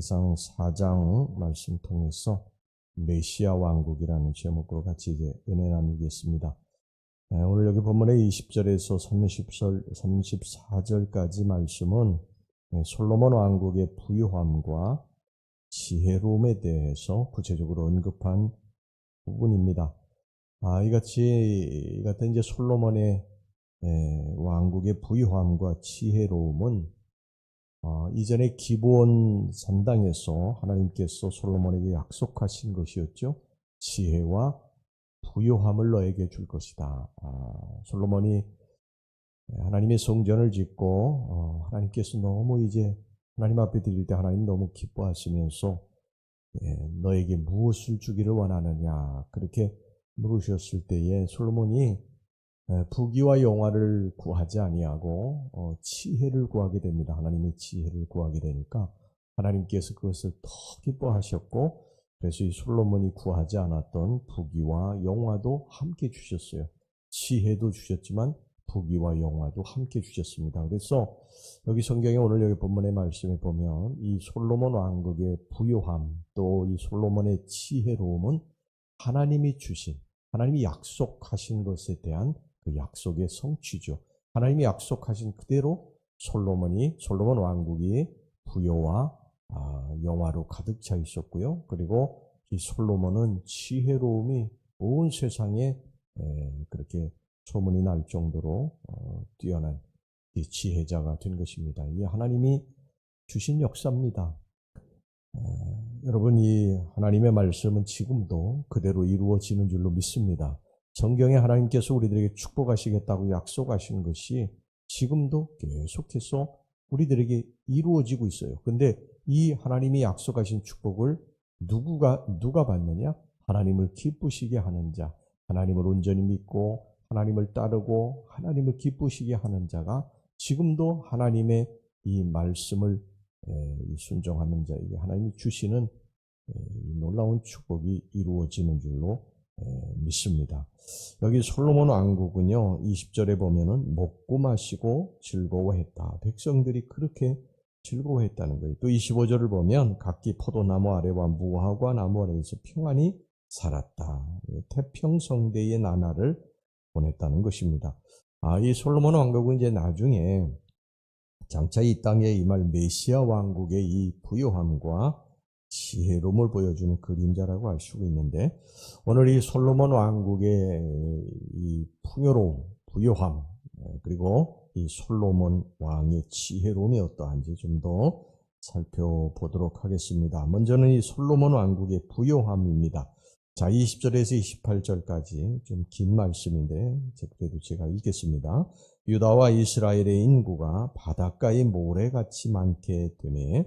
사사기상 4장 말씀 통해서 메시아 왕국이라는 제목으로 같이 이제 은혜 나누겠습니다. 오늘 여기 본문의 20절에서 34절까지 말씀은 솔로몬 왕국의 부유함과 지혜로움에 대해서 구체적으로 언급한 부분입니다. 이 같은 이제 솔로몬의 왕국의 부유함과 지혜로움은 이전에 기브온 산당에서 하나님께서 솔로몬에게 약속하신 것이었죠. 지혜와 부유함을 너에게 줄 것이다. 솔로몬이 하나님의 성전을 짓고 하나님께서 너무 이제 하나님 앞에 드릴 때 하나님 너무 기뻐하시면서 너에게 무엇을 주기를 원하느냐 그렇게 물으셨을 때에 솔로몬이 부귀와 영화를 구하지 아니하고 지혜를 구하게 됩니다. 하나님의 지혜를 구하게 되니까 하나님께서 그것을 더 기뻐하셨고, 그래서 이 솔로몬이 구하지 않았던 부귀와 영화도 함께 주셨어요. 지혜도 주셨지만 부귀와 영화도 함께 주셨습니다. 그래서 여기 성경에 오늘 여기 본문의 말씀에 보면 이 솔로몬 왕국의 부유함 또 이 솔로몬의 지혜로움은 하나님이 주신, 하나님이 약속하신 것에 대한 그 약속의 성취죠. 하나님이 약속하신 그대로 솔로몬 왕국이 부여와 영화로 가득 차 있었고요. 그리고 이 솔로몬은 지혜로움이 온 세상에 그렇게 소문이 날 정도로 뛰어난 이 지혜자가 된 것입니다. 이게 하나님이 주신 역사입니다. 여러분, 이 하나님의 말씀은 지금도 그대로 이루어지는 줄로 믿습니다. 성경에 하나님께서 우리들에게 축복하시겠다고 약속하신 것이 지금도 계속해서 우리들에게 이루어지고 있어요. 근데 이 하나님이 약속하신 축복을 누가 받느냐? 하나님을 기쁘시게 하는 자, 하나님을 온전히 믿고 하나님을 따르고 하나님을 기쁘시게 하는 자가 지금도 하나님의 이 말씀을 순종하는 자에게 하나님이 주시는 놀라운 축복이 이루어지는 줄로 믿습니다. 여기 솔로몬 왕국은요, 20절에 보면은 먹고 마시고 즐거워했다. 백성들이 그렇게 즐거워했다는 거예요. 또 25절을 보면 각기 포도나무 아래와 무화과 나무 아래에서 평안히 살았다. 태평성대의 나날을 보냈다는 것입니다. 이 솔로몬 왕국은 이제 나중에 장차 이 땅에 임할 메시아 왕국의 이 부유함과 지혜로움을 보여주는 그림자라고 할 수가 있는데, 오늘 이 솔로몬 왕국의 이 풍요로움, 부유함, 그리고 이 솔로몬 왕의 지혜로움이 어떠한지 좀 더 살펴보도록 하겠습니다. 먼저는 이 솔로몬 왕국의 부유함입니다. 자, 20절에서 28절까지 좀 긴 말씀인데 그래도 제가 읽겠습니다. 유다와 이스라엘의 인구가 바닷가의 모래같이 많게 되매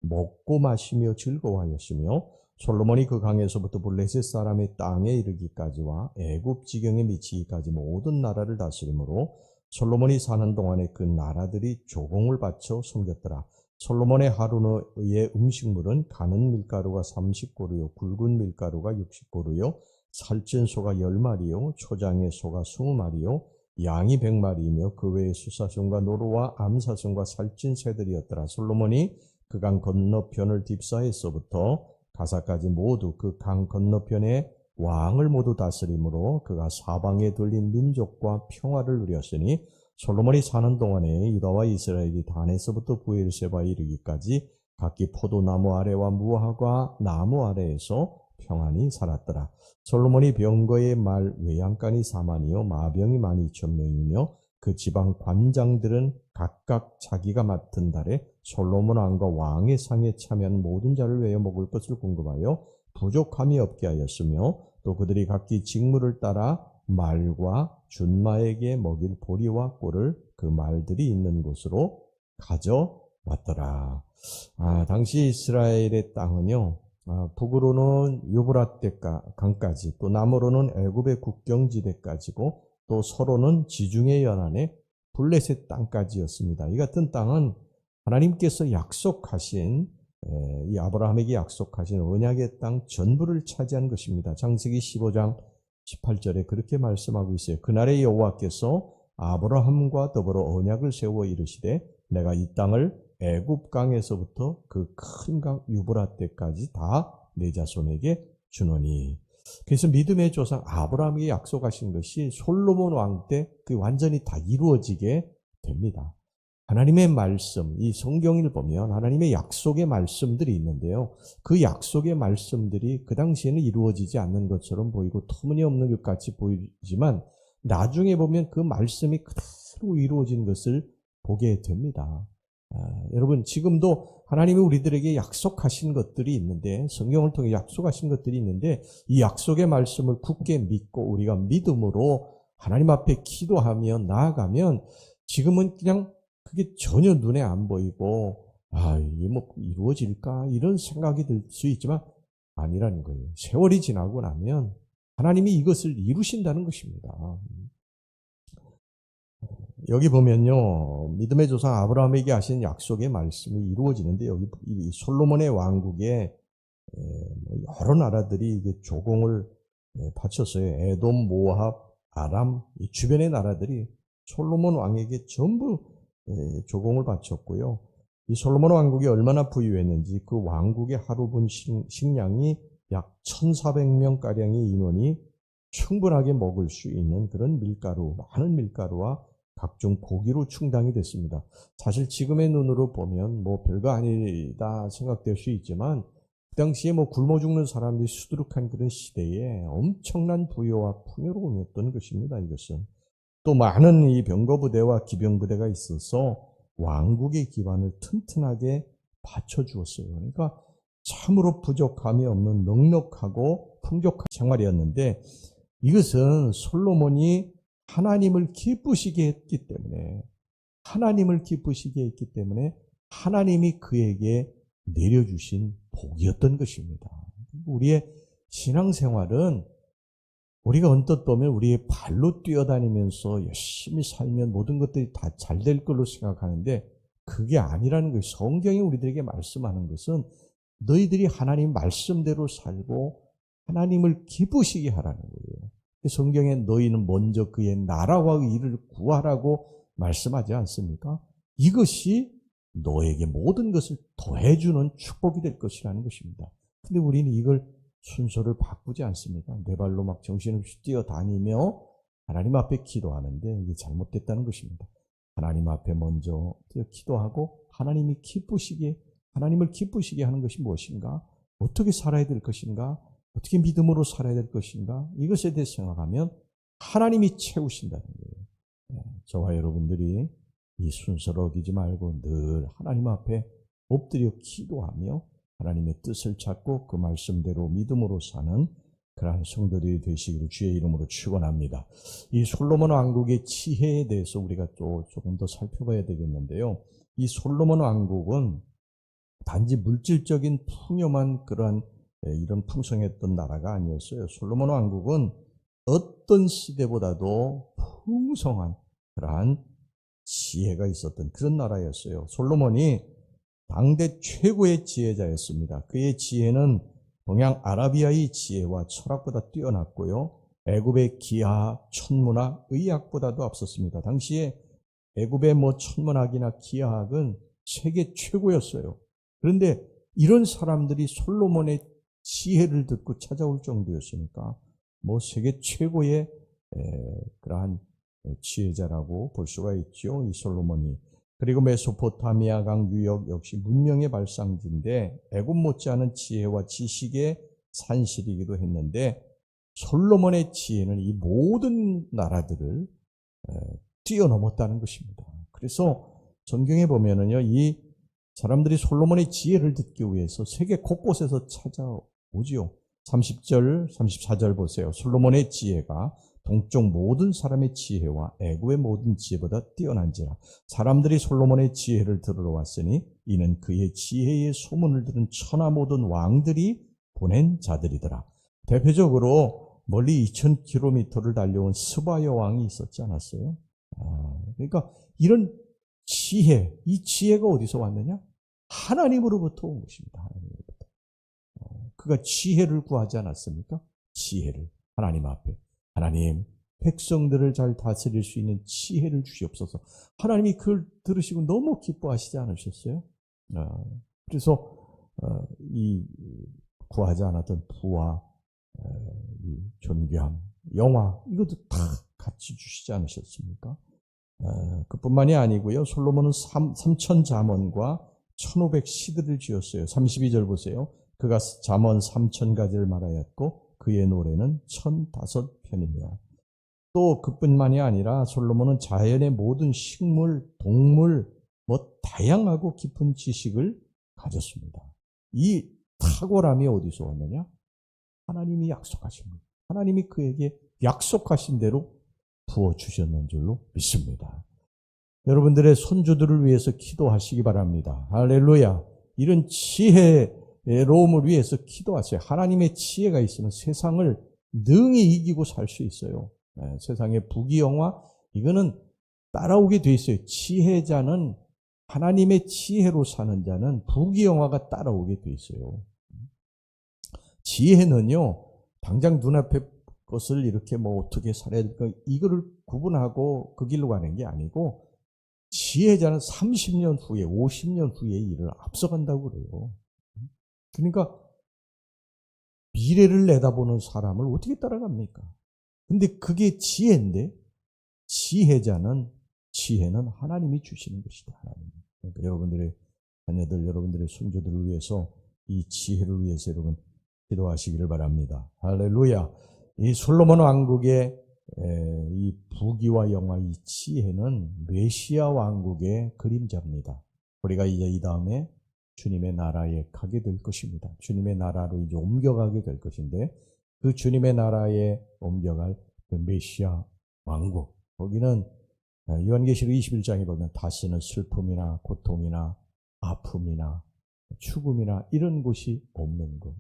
먹고 마시며 즐거워하였으며, 솔로몬이 그 강에서부터 블레셋 사람의 땅에 이르기까지와 애굽 지경에 미치기까지 모든 나라를 다스리므로 솔로몬이 사는 동안에 그 나라들이 조공을 바쳐 섬겼더라. 솔로몬의 하루의 음식물은 가는 밀가루가 30고루요 굵은 밀가루가 60고루요 살찐 소가 10마리요 초장의 소가 20마리요 양이 100마리이며 그 외에 수사손과 노루와 암사손과 살찐 새들이었더라. 솔로몬이 그 강 건너편을 딥사에서부터 가사까지 모두 그 강 건너편의 왕을 모두 다스림으로 그가 사방에 둘린 민족과 평화를 누렸으니, 솔로몬이 사는 동안에 유다와 이스라엘이 단에서부터 부엘세바에 이르기까지 각기 포도나무 아래와 무화과 나무 아래에서 평안히 살았더라. 솔로몬이 병거의 말 외양간이 4만이요 마병이 12,000명이며 그 지방 관장들은 각각 자기가 맡은 달에 솔로몬 왕과 왕의 상에 참여한 모든 자를 위하여 먹을 것을 공급하여 부족함이 없게 하였으며, 또 그들이 각기 직무를 따라 말과 준마에게 먹일 보리와 꿀을 그 말들이 있는 곳으로 가져왔더라. 당시 이스라엘의 땅은요, 북으로는 유브라데 강까지, 또 남으로는 애굽의 국경지대까지고, 또 서로는 지중해 연안의 블레셋 땅까지였습니다. 이 같은 땅은 하나님께서 약속하신, 이 아브라함에게 약속하신 언약의 땅 전부를 차지한 것입니다. 창세기 15장 18절에 그렇게 말씀하고 있어요. 그날에 여호와께서 아브라함과 더불어 언약을 세워 이르시되 내가 이 땅을 애굽 강에서부터 그 큰 강 유브라데까지 다 내 자손에게 주노니. 그래서 믿음의 조상 아브라함에게 약속하신 것이 솔로몬 왕 때 그 완전히 다 이루어지게 됩니다. 하나님의 말씀, 이 성경을 보면 하나님의 약속의 말씀들이 있는데요. 그 약속의 말씀들이 그 당시에는 이루어지지 않는 것처럼 보이고 터무니없는 것 같이 보이지만 나중에 보면 그 말씀이 그대로 이루어진 것을 보게 됩니다. 여러분, 지금도 하나님이 우리들에게 약속하신 것들이 있는데, 성경을 통해 약속하신 것들이 있는데, 이 약속의 말씀을 굳게 믿고 우리가 믿음으로 하나님 앞에 기도하며 나아가면 지금은 그냥 그게 전혀 눈에 안 보이고, 이게 뭐 이루어질까? 이런 생각이 들 수 있지만 아니라는 거예요. 세월이 지나고 나면 하나님이 이것을 이루신다는 것입니다. 여기 보면요, 믿음의 조상 아브라함에게 하신 약속의 말씀이 이루어지는데, 여기 이 솔로몬의 왕국에 여러 나라들이 이게 조공을 바쳤어요. 에돔, 모압, 아람, 이 주변의 나라들이 솔로몬 왕에게 전부 조공을 바쳤고요. 이 솔로몬 왕국이 얼마나 부유했는지 그 왕국의 하루분 식량이 약 1,400명가량의 인원이 충분하게 먹을 수 있는 그런 밀가루, 많은 밀가루와 각종 고기로 충당이 됐습니다. 사실 지금의 눈으로 보면 뭐 별거 아니다 생각될 수 있지만 그 당시에 뭐 굶어 죽는 사람들이 수두룩한 그런 시대에 엄청난 부여와 풍요로움이었던 것입니다. 이것은 또 많은 이 병거부대와 기병부대가 있어서 왕국의 기반을 튼튼하게 받쳐주었어요. 그러니까 참으로 부족함이 없는 넉넉하고 풍족한 생활이었는데 이것은 솔로몬이 하나님을 기쁘시게 했기 때문에 하나님이 그에게 내려주신 복이었던 것입니다. 우리의 신앙생활은 우리가 언뜻 보면 우리의 발로 뛰어다니면서 열심히 살면 모든 것들이 다 잘 될 걸로 생각하는데 그게 아니라는 거예요. 성경이 우리들에게 말씀하는 것은 너희들이 하나님 말씀대로 살고 하나님을 기쁘시게 하라는 거예요. 성경에 너희는 먼저 그의 나라와 의를 구하라고 말씀하지 않습니까? 이것이 너에게 모든 것을 더해주는 축복이 될 것이라는 것입니다. 근데 우리는 이걸 순서를 바꾸지 않습니다. 내 발로 막 정신없이 뛰어다니며 하나님 앞에 기도하는데 이게 잘못됐다는 것입니다. 하나님 앞에 먼저 기도하고 하나님을 기쁘시게 하는 것이 무엇인가? 어떻게 살아야 될 것인가? 어떻게 믿음으로 살아야 될 것인가? 이것에 대해 생각하면 하나님이 채우신다는 거예요. 저와 여러분들이 이 순서를 어기지 말고 늘 하나님 앞에 엎드려 기도하며 하나님의 뜻을 찾고 그 말씀대로 믿음으로 사는 그러한 성도들이 되시기를 주의 이름으로 축원합니다. 이 솔로몬 왕국의 지혜에 대해서 우리가 또 조금 더 살펴봐야 되겠는데요. 이 솔로몬 왕국은 단지 물질적인 풍요만 그러한 이런 풍성했던 나라가 아니었어요. 솔로몬 왕국은 어떤 시대보다도 풍성한 그러한 지혜가 있었던 그런 나라였어요. 솔로몬이 당대 최고의 지혜자였습니다. 그의 지혜는 동양 아라비아의 지혜와 철학보다 뛰어났고요. 애굽의 기하, 천문학, 의학보다도 앞섰습니다. 당시에 애굽의 천문학이나 기하학은 세계 최고였어요. 그런데 이런 사람들이 솔로몬의 지혜를 듣고 찾아올 정도였으니까 세계 최고의 그러한 지혜자라고 볼 수가 있죠. 이 솔로몬이. 그리고 메소포타미아 강 유역 역시 문명의 발상지인데 애굽 못지않은 지혜와 지식의 산실이기도 했는데 솔로몬의 지혜는 이 모든 나라들을 뛰어넘었다는 것입니다. 그래서 성경에 보면은요, 이 사람들이 솔로몬의 지혜를 듣기 위해서 세계 곳곳에서 찾아오지요. 30절, 34절 보세요. 솔로몬의 지혜가 동쪽 모든 사람의 지혜와 애굽의 모든 지혜보다 뛰어난지라. 사람들이 솔로몬의 지혜를 들으러 왔으니 이는 그의 지혜의 소문을 들은 천하 모든 왕들이 보낸 자들이더라. 대표적으로 멀리 2000km를 달려온 스바야 왕이 있었지 않았어요? 그러니까 이런 지혜, 이 지혜가 어디서 왔느냐? 하나님으로부터 온 것입니다. 하나님으로부터. 그가 지혜를 구하지 않았습니까? 지혜를 하나님 앞에. 하나님, 백성들을 잘 다스릴 수 있는 지혜를 주시옵소서. 하나님이 그걸 들으시고 너무 기뻐하시지 않으셨어요? 그래서 이 구하지 않았던 부와 이 존귀함, 영화 이것도 다 같이 주시지 않으셨습니까? 그뿐만이 아니고요. 솔로몬은 3천 잠언과 1500시들을 지었어요. 32절 보세요. 그가 잠언 3000가지를 말하였고 그의 노래는 1005편이며 또 그뿐만이 아니라 솔로몬은 자연의 모든 식물, 동물 다양하고 깊은 지식을 가졌습니다. 이 탁월함이 어디서 왔느냐? 하나님이 약속하신 것. 하나님이 그에게 약속하신 대로 부어주셨는 줄로 믿습니다. 여러분들의 손주들을 위해서 기도하시기 바랍니다. 할렐루야. 이런 지혜로움을 위해서 기도하세요. 하나님의 지혜가 있으면 세상을 능히 이기고 살 수 있어요. 세상의 부귀영화 이거는 따라오게 돼 있어요. 지혜자는 하나님의 지혜로 사는 자는 부귀영화가 따라오게 돼 있어요. 지혜는요, 당장 눈앞에 것을 이렇게 어떻게 살아야 될까 이거를 구분하고 그 길로 가는 게 아니고 지혜자는 30년 후에 50년 후에 일을 앞서간다고 그래요. 그러니까 미래를 내다보는 사람을 어떻게 따라갑니까? 근데 그게 지혜인데 지혜는 하나님이 주시는 것이다. 하나님. 그러니까 여러분들의 자녀들, 여러분들의 손주들을 위해서 이 지혜를 위해서 여러분 기도하시기를 바랍니다. 할렐루야. 이 솔로몬 왕국의 이 부귀와 영화, 이 지혜는 메시아 왕국의 그림자입니다. 우리가 이제 이 다음에 주님의 나라에 가게 될 것입니다. 주님의 나라로 이제 옮겨가게 될 것인데 그 주님의 나라에 옮겨갈 그 메시아 왕국, 거기는 요한계시록 21장에 보면 다시는 슬픔이나 고통이나 아픔이나 죽음이나 이런 곳이 없는 것,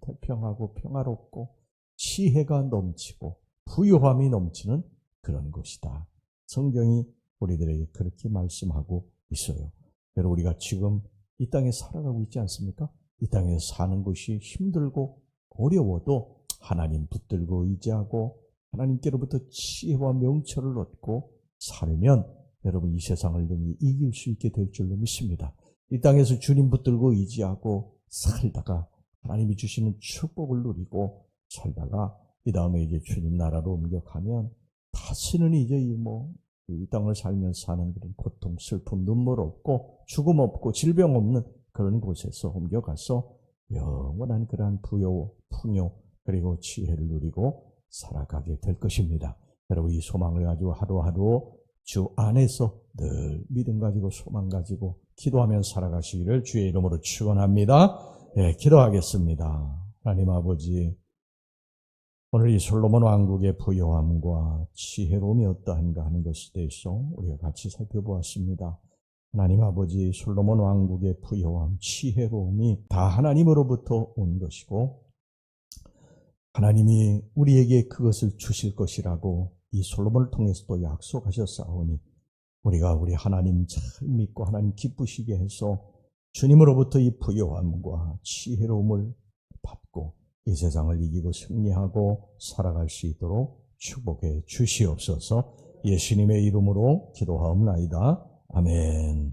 태평하고 평화롭고 지혜가 넘치고 부유함이 넘치는 그런 곳이다. 성경이 우리들에게 그렇게 말씀하고 있어요. 여러분, 우리가 지금 이 땅에 살아가고 있지 않습니까? 이 땅에서 사는 것이 힘들고 어려워도 하나님 붙들고 의지하고 하나님께로부터 지혜와 명철을 얻고 살면 여러분 이 세상을 능히 이길 수 있게 될 줄로 믿습니다. 이 땅에서 주님 붙들고 의지하고 살다가 하나님이 주시는 축복을 누리고 살다가 이 다음에 이제 주님 나라로 옮겨가면 다시는 이제 이 땅을 살면서 사는 그런 고통, 슬픔, 눈물 없고 죽음 없고 질병 없는 그런 곳에서 옮겨가서 영원한 그러한 부요, 풍요 그리고 지혜를 누리고 살아가게 될 것입니다. 여러분 이 소망을 가지고 하루하루 주 안에서 늘 믿음 가지고 소망 가지고 기도하며 살아가시기를 주의 이름으로 축원합니다. 기도하겠습니다. 하나님 아버지, 오늘 이 솔로몬 왕국의 부요함과 지혜로움이 어떠한가 하는 것에 대해서 우리가 같이 살펴보았습니다. 하나님 아버지, 솔로몬 왕국의 부요함, 지혜로움이 다 하나님으로부터 온 것이고 하나님이 우리에게 그것을 주실 것이라고 이 솔로몬을 통해서도 약속하셨사오니 우리가 우리 하나님 잘 믿고 하나님 기쁘시게 해서 주님으로부터 이 부요함과 지혜로움을 받고 이 세상을 이기고 승리하고 살아갈 수 있도록 축복해 주시옵소서. 예수님의 이름으로 기도하옵나이다. 아멘.